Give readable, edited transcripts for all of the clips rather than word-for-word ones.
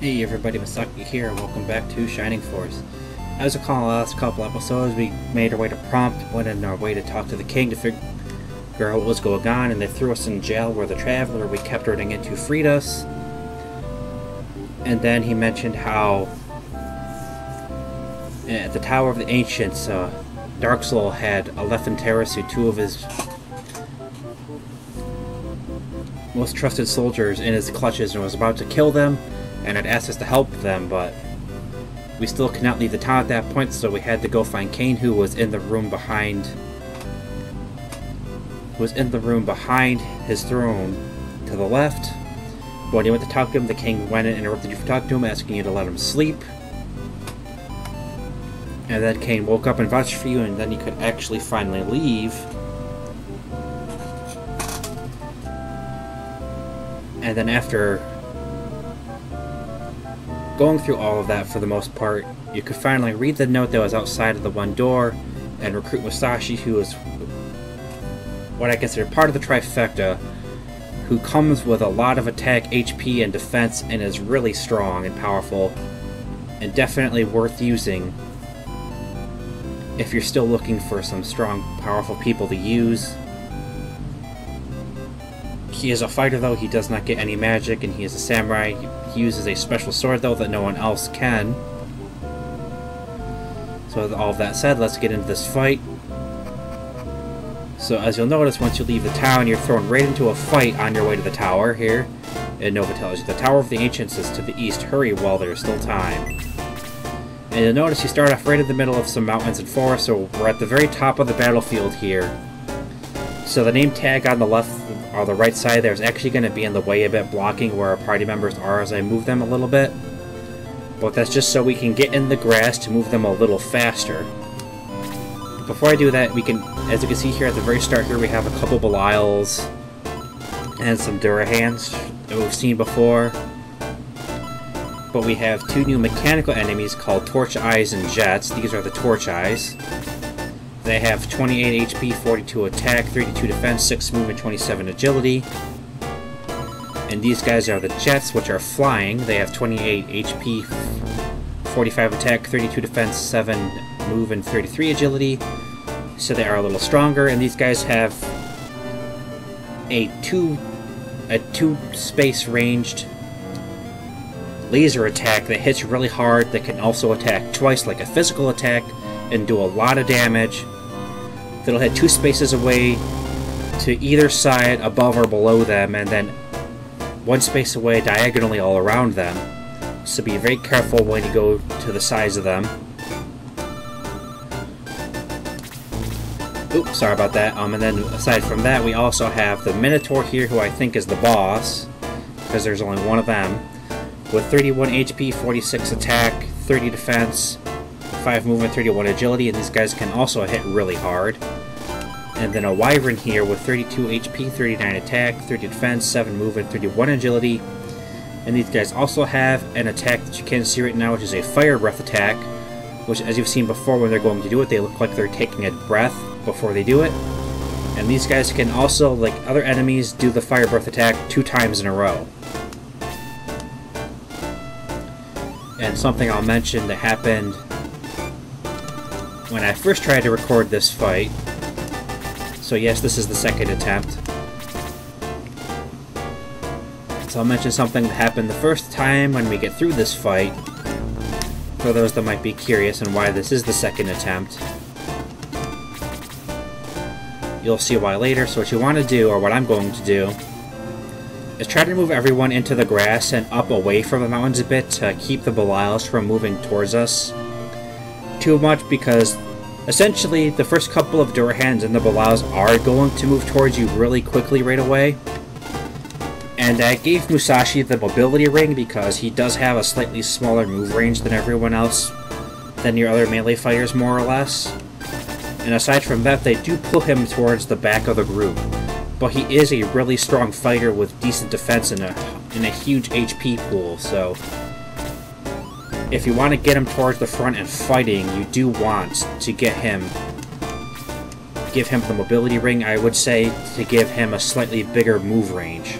Hey everybody, Masaki here, and welcome back to Shining Force. As I recall, in the last couple episodes, we made our way to Prompt, went on our way to talk to the king to figure out what was going on, and they threw us in jail where the Traveler we kept running into freed us. And then he mentioned how at the Tower of the Ancients, Dark Soul had Alephanterasu, two of his most trusted soldiers, in his clutches and was about to kill them, and had asked us to help them, but we still could not leave the town at that point, so we had to go find Cain, who was in the room behind his throne to the left. When he went to talk to him, the king went and interrupted you from talking to him, asking you to let him sleep. And then Cain woke up and vouched for you, and then you could actually finally leave. And then after going through all of that for the most part, you could finally read the note that was outside of the one door and recruit Musashi, who is what I consider part of the trifecta, who comes with a lot of attack, HP, and defense, and is really strong and powerful, and definitely worth using if you're still looking for some strong, powerful people to use. He is a fighter, though. He does not get any magic, and he is a samurai. He uses a special sword, though, that no one else can. So with all of that said, let's get into this fight. So as you'll notice, once you leave the town, you're thrown right into a fight on your way to the tower here. And Nova tells you, the Tower of the Ancients is to the east. Hurry while there's still time. And you'll notice you start off right in the middle of some mountains and forests, so we're at the very top of the battlefield here. So the name tag on the left or the right side there is actually going to be in the way a bit, blocking where our party members are as I move them a little bit. But that's just so we can get in the grass to move them a little faster. Before I do that, we can, as you can see here at the very start here, we have a couple Belials and some Durahans that we've seen before. But we have two new mechanical enemies called Torch Eyes and Jets. These are the Torch Eyes. They have 28 HP, 42 attack, 32 defense, 6 movement, 27 agility. And these guys are the Jets, which are flying. They have 28 HP, 45 attack, 32 defense, 7 move, and 33 agility. So they are a little stronger. And these guys have a two space ranged laser attack that hits really hard, that can also attack twice like a physical attack and do a lot of damage. That'll hit 2 spaces away to either side, above or below them, and then 1 space away diagonally all around them. So be very careful when you go to the sides of them. Oops, sorry about that. And then aside from that, we also have the Minotaur here, who I think is the boss, because there's only one of them, with 31 HP, 46 attack, 30 defense, 5 movement, 31 agility, and these guys can also hit really hard. And then a Wyvern here with 32 HP, 39 attack, 30 defense, 7 movement, 31 agility. And these guys also have an attack that you can't see right now, which is a Fire Breath attack, which, as you've seen before, when they're going to do it, they look like they're taking a breath before they do it. And these guys can also, like other enemies, do the Fire Breath attack 2 times in a row. And something I'll mention that happened when I first tried to record this fight. So yes, this is the second attempt. So I'll mention something that happened the first time when we get through this fight, for those that might be curious and why this is the second attempt. You'll see why later. So what you want to do, or what I'm going to do, is try to move everyone into the grass and up away from the mountains a bit to keep the Belials from moving towards us too much, because essentially the first couple of Durahans and the Belials are going to move towards you really quickly right away. And I gave Musashi the mobility ring because he does have a slightly smaller move range than everyone else, than your other melee fighters more or less. And aside from that, they do pull him towards the back of the group. But he is a really strong fighter with decent defense and a huge HP pool, so if you want to get him towards the front and fighting, you do want to give him the mobility ring. I would say to give him a slightly bigger move range.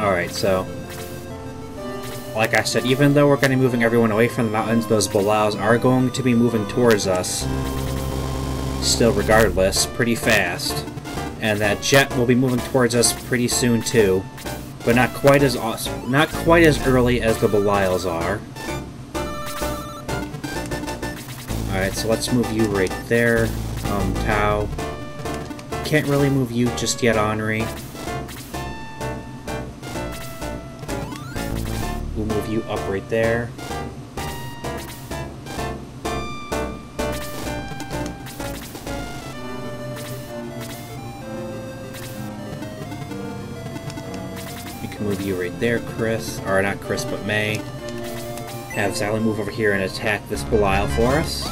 Alright, so... like I said, even though we're going to be moving everyone away from the mountains, those Balaus are going to be moving towards us. Still, regardless, pretty fast. And that jet will be moving towards us pretty soon, too. But not quite as awesome, not quite as early as the Belials are. Alright, so let's move you right there, Tau. Can't really move you just yet, Henri. We'll move you up right there. We can move you right there, Chris. Or not Chris, but May. Have Xylo move over here and attack this Belial for us.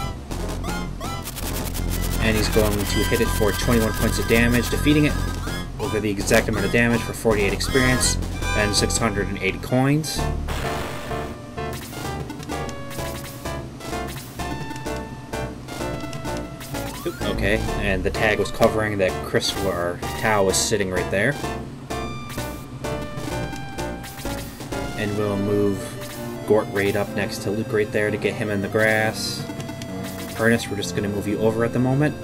And he's going to hit it for 21 points of damage, defeating it over the exact amount of damage for 48 experience and 680 coins. Oop, okay, and the tag was covering that Chris or Tau was sitting right there. And we'll move Gort right up next to Luke right there to get him in the grass. Ernest, we're just going to move you over at the moment.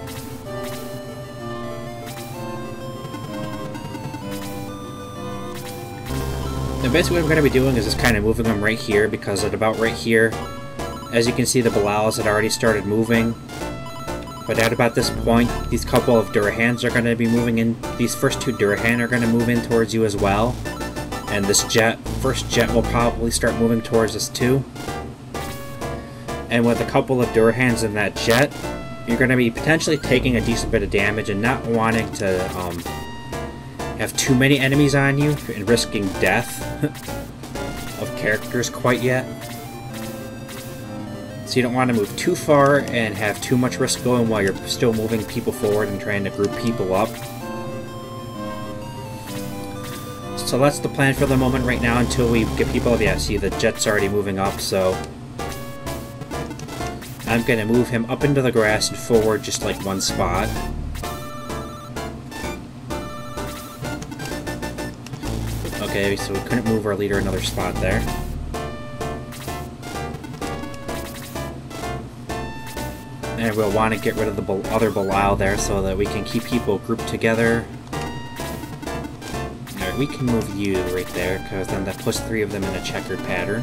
And basically what we're going to be doing is just kind of moving them right here, because at about right here, as you can see, the Belials had already started moving. But at about this point, these couple of Durahans are going to be moving in. These first two Durahan are going to move in towards you as well. And this first jet will probably start moving towards us too. And with a couple of Durahans in that jet, you're going to be potentially taking a decent bit of damage and not wanting to have too many enemies on you and risking death of characters quite yet. So you don't want to move too far and have too much risk going while you're still moving people forward and trying to group people up. So that's the plan for the moment right now until we get people. Yeah, see, the jet's already moving up, so I'm going to move him up into the grass and forward just like one spot. Okay, so we couldn't move our leader another spot there. And we'll want to get rid of the other Belial there so that we can keep people grouped together. Alright, we can move you right there, because then that puts 3 of them in a checkered pattern.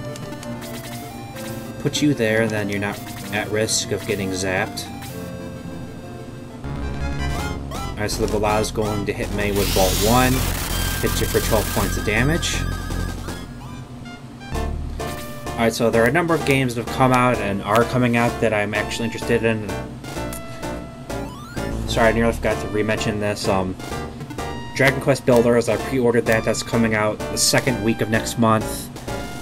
Put you there, then you're not at risk of getting zapped. Alright, so the Belial is going to hit May with Bolt 1. Hits you for 12 points of damage. Alright, so there are a number of games that have come out and are coming out that I'm actually interested in. Sorry, I nearly forgot to re-mention this. Dragon Quest Builders, I pre-ordered that. That's coming out the second week of next month.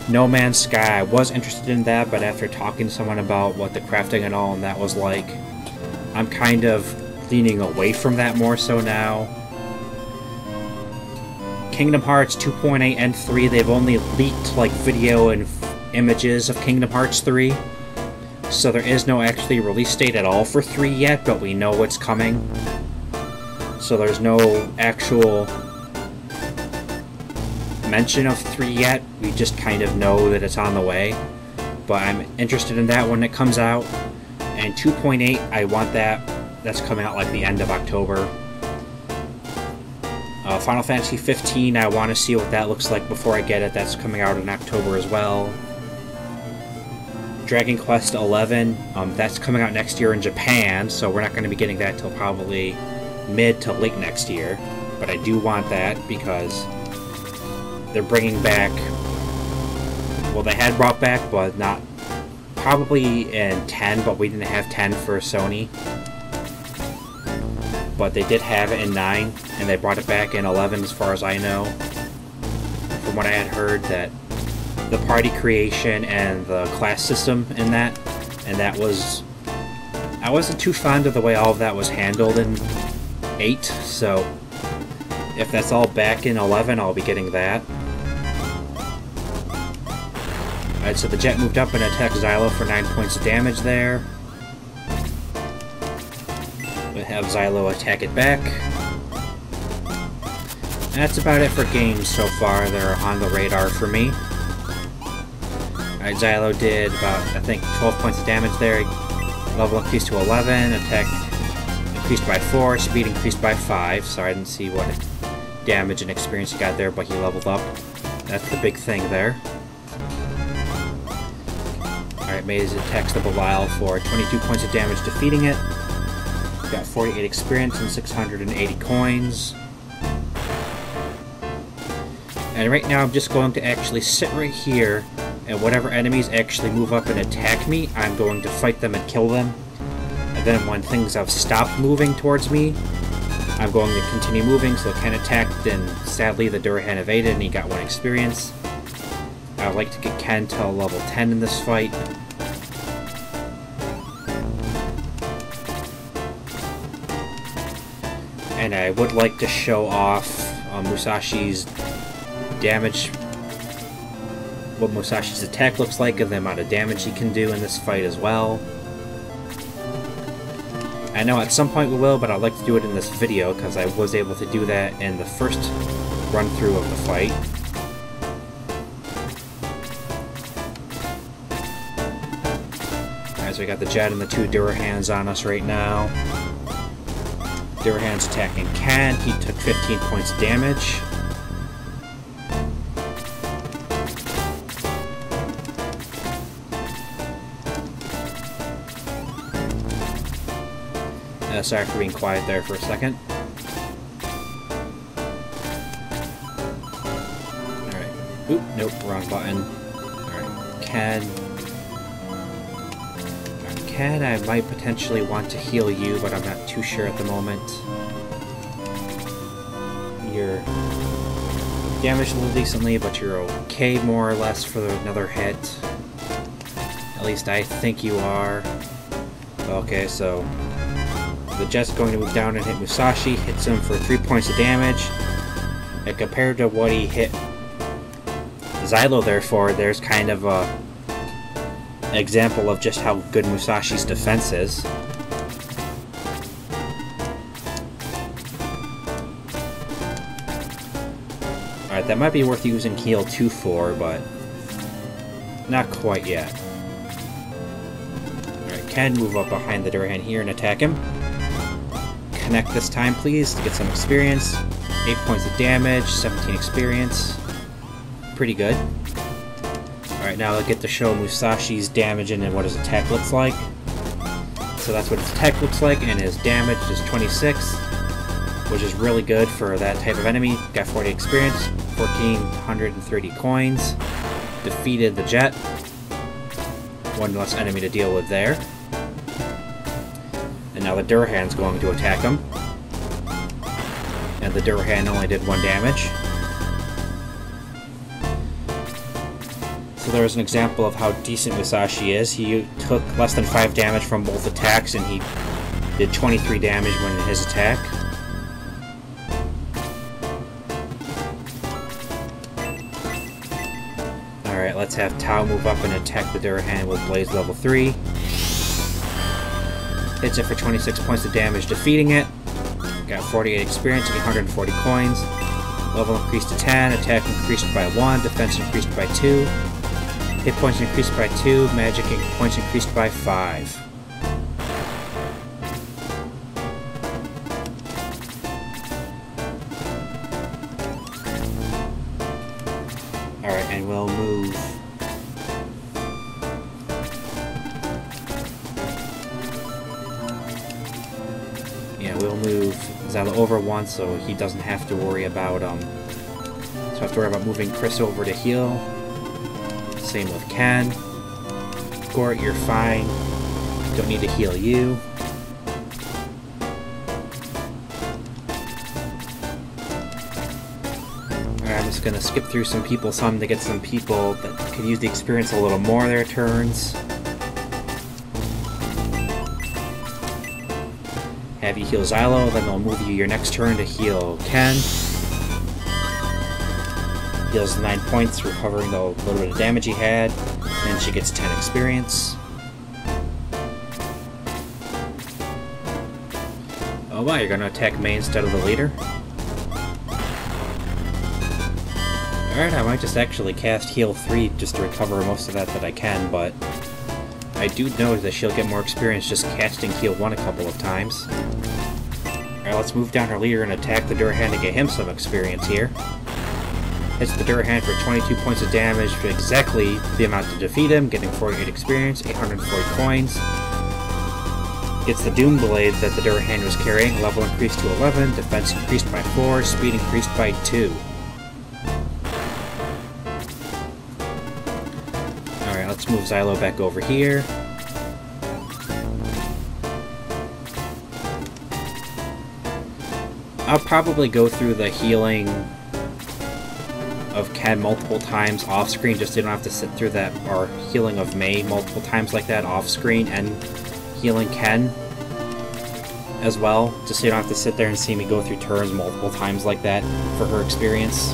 No Man's Sky, I was interested in that, but after talking to someone about what the crafting and all and that was like, I'm kind of leaning away from that more so now. Kingdom Hearts 2.8 and 3, they've only leaked like video and images of Kingdom Hearts 3. So there is no actually release date at all for 3 yet, but we know it's coming. So there's no actual mention of 3 yet. We just kind of know that it's on the way. But I'm interested in that when it comes out. And 2.8, I want that. That's coming out like the end of October. Final Fantasy 15, I want to see what that looks like before I get it. That's coming out in October as well. Dragon Quest 11, that's coming out next year in Japan, so we're not going to be getting that till probably mid to late next year. But I do want that because they're bringing back, well, they had brought back, but not, probably in 10, but we didn't have 10 for Sony. But they did have it in 9, and they brought it back in 11 as far as I know. From what I had heard, that the party creation and the class system in that, and that was, I wasn't too fond of the way all of that was handled in 8, so if that's all back in 11, I'll be getting that. Alright, so the jet moved up and attacked Xylo for 9 points of damage there. We'll have Xylo attack it back. And that's about it for games so far that are on the radar for me. Alright, Xylo did about, I think, 12 points of damage there. Level increased to 11, attack increased by 4, speed increased by 5. Sorry, I didn't see what damage and experience he got there, but he leveled up. That's the big thing there. Alright, made his attacks to Belial for 22 points of damage, defeating it. Got 48 experience and 680 coins. And right now I'm just going to actually sit right here, and whatever enemies actually move up and attack me, I'm going to fight them and kill them. And then when things have stopped moving towards me, I'm going to continue moving, so Ken attacked, and sadly the Durahan evaded and he got 1 experience. I would like to get Ken to level 10 in this fight. And I would like to show off Musashi's damage, what Musashi's attack looks like, and the amount of damage he can do in this fight as well. I know at some point we will, but I'd like to do it in this video, because I was able to do that in the first run-through of the fight. Alright, so we got the Jet and the 2 Durahans on us right now. Durahan's attacking Ken. He took 15 points of damage. Sorry for being quiet there for a second. Alright. Oop, nope, wrong button. Alright, Ken. Alright, Ken, I might potentially want to heal you, but I'm not too sure at the moment. You're damaged a little decently, but you're okay more or less for another hit. At least I think you are. Okay, so the Jet's going to move down and hit Musashi, hits him for 3 points of damage. And compared to what he hit Xylo there for, there's kind of an example of just how good Musashi's defense is. Alright, that might be worth using heal 2 for, but not quite yet. Alright, Ken, move up behind the Durahan here and attack him. Connect this time, please, to get some experience. 8 points of damage, 17 experience. Pretty good. Alright, now I'll get to show Musashi's damage and what his attack looks like. So that's what his attack looks like, and his damage is 26, which is really good for that type of enemy. Got 40 experience, 1,430 coins. Defeated the Jet. 1 less enemy to deal with there. And now the Durahan's going to attack him. And the Durahan only did 1 damage. So there's an example of how decent Musashi is. He took less than 5 damage from both attacks, and he did 23 damage when in his attack. Alright, let's have Tao move up and attack the Durahan with Blaze level 3. Hits it for 26 points of damage, defeating it. Got 48 experience, 840 coins. Level increased to 10, attack increased by 1, defense increased by 2. Hit points increased by 2, magic points increased by 5. Alright, and we'll move. Yeah, we'll move Xylo over once so he doesn't have to worry about, moving Chris over to heal. Same with Ken. Gort, you're fine. Don't need to heal you. Alright, I'm just gonna skip through some to get some people that could use the experience a little more their turns. Have you heal Xylo, then they'll move you your next turn to heal Ken. Heals 9 points, recovering the little bit of damage he had. And she gets 10 experience. Oh wow, you're gonna attack Mei instead of the leader? Alright, I might just actually cast Heal 3 just to recover most of that I can, but I do know that she'll get more experience just casting Heal 1 a couple of times. Alright, let's move down her leader and attack the Durahan to get him some experience here. Hits the Durahan for 22 points of damage, for exactly the amount to defeat him, getting 48 experience, 840 coins. Gets the Doom Blade that the Durahan was carrying, level increased to 11, defense increased by 4, speed increased by 2. Alright, let's move Xylo back over here. I'll probably go through the healing of Ken multiple times off-screen, just so you don't have to sit through that, or healing of May multiple times like that off-screen, and healing Ken as well, just so you don't have to sit there and see me go through turns multiple times like that for her experience.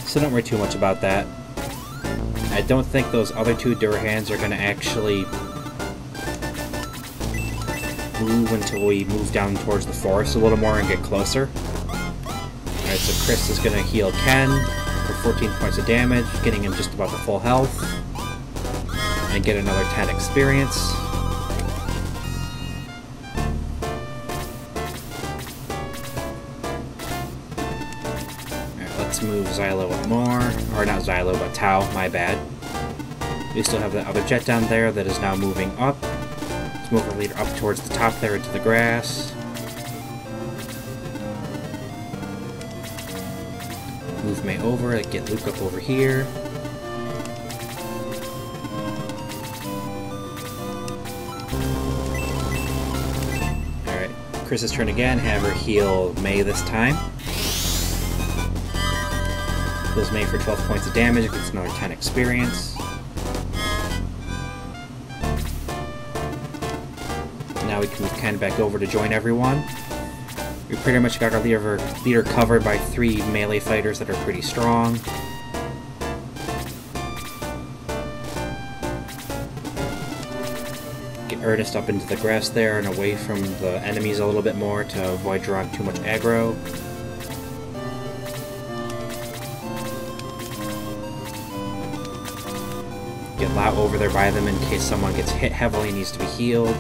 So don't worry too much about that. I don't think those other two Durahans are going to actually move until we move down towards the forest a little more and get closer. Alright, so Chris is going to heal Ken for 14 points of damage, getting him just about the full health, and get another 10 experience. Alright, let's move Xylo up more. Or not Xylo, but Tau, my bad. We still have that other jet down there that is now moving up. Let's move our leader up towards the top there into the grass. Move May over, get Luke up over here. Alright, Chris's turn again, have her heal May this time. Heals May for 12 points of damage, gets another 10 experience. Now we can move Ken back over to join everyone. We pretty much got our leader covered by 3 melee fighters that are pretty strong. Get Ernest up into the grass there and away from the enemies a little bit more to avoid drawing too much aggro. Get Lau over there by them in case someone gets hit heavily and needs to be healed.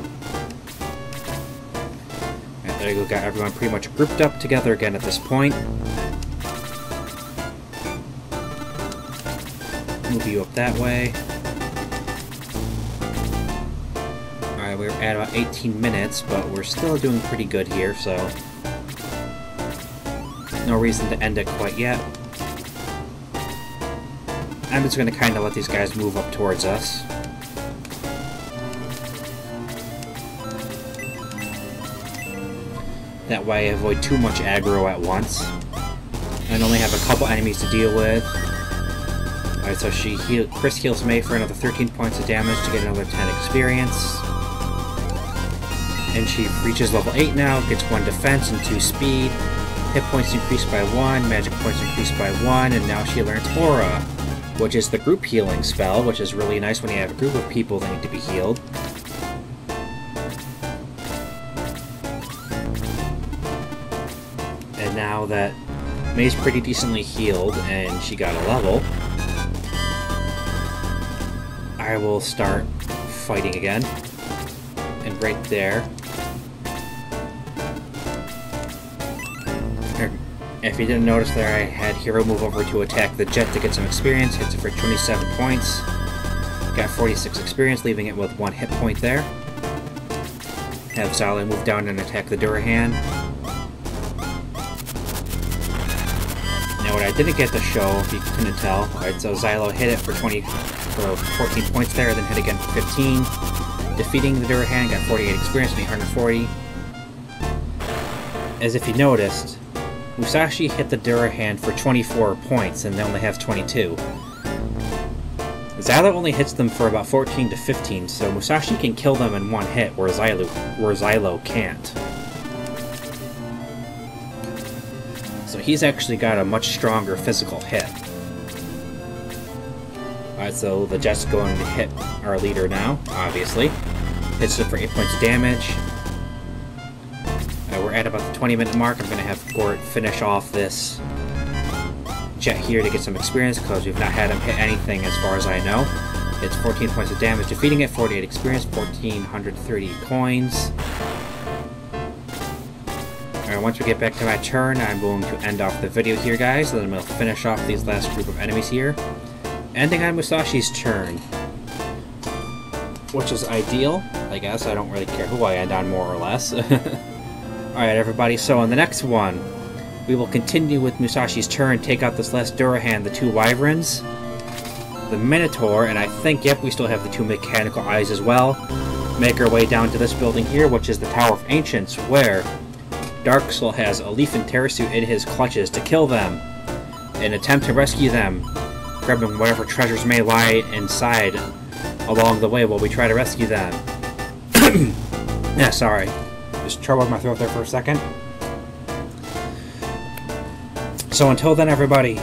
There you go, got everyone pretty much grouped up together again at this point. Move you up that way. Alright, we're at about 18 minutes, but we're still doing pretty good here, so no reason to end it quite yet. I'm just going to kind of let these guys move up towards us. That way I avoid too much aggro at once. And only have a couple enemies to deal with. Alright, so Chris heals May for another 13 points of damage to get another 10 experience. And she reaches level 8 now, gets 1 defense and 2 speed. Hit points increased by 1, magic points increased by 1, and now she learns Aura, which is the group healing spell, which is really nice when you have a group of people that need to be healed. And now that May's pretty decently healed and she got a level, I will start fighting again. And right there, if you didn't notice there, I had Hero move over to attack the jet to get some experience, hits it for 27 points, got 46 experience, leaving it with 1 hit point there. Have Xylo move down and attack the Durahan. Now what I didn't get to show, if you couldn't tell, alright, so Xylo hit it for 14 points there, then hit again for 15. Defeating the Durahan, got 48 experience and 840. As if you noticed, Musashi hit the Durahan for 24 points and they only have 22. Xylo only hits them for about 14 to 15, so Musashi can kill them in 1 hit, where Xylo can't. So he's actually got a much stronger physical hit. Alright, so the jet's going to hit our leader now, obviously. Hits it for 8 points of damage. We're we're at about the 20-minute mark, I'm going to have Gort finish off this jet here to get some experience, because we've not had him hit anything as far as I know. It's 14 points of damage defeating it, 48 experience, 1,430 coins. Alright, once we get back to my turn, I'm going to end off the video here, guys, and then I'm going to finish off these last group of enemies here. Ending on Musashi's turn, which is ideal, I guess. I don't really care who I end on, more or less. Alright, everybody, so on the next one, we will continue with Musashi's turn, take out this last Durahan, the 2 Wyverns, the Minotaur, and I think, yep, we still have the 2 Mechanical Eyes as well. Make our way down to this building here, which is the Tower of Ancients, where Dark Soul has a Leaf and Terrasuit in his clutches to kill them, and attempt to rescue them, grabbing whatever treasures may lie inside along the way while we try to rescue them. Yeah, sorry. Just troubled my throat there for a second. So until then, everybody,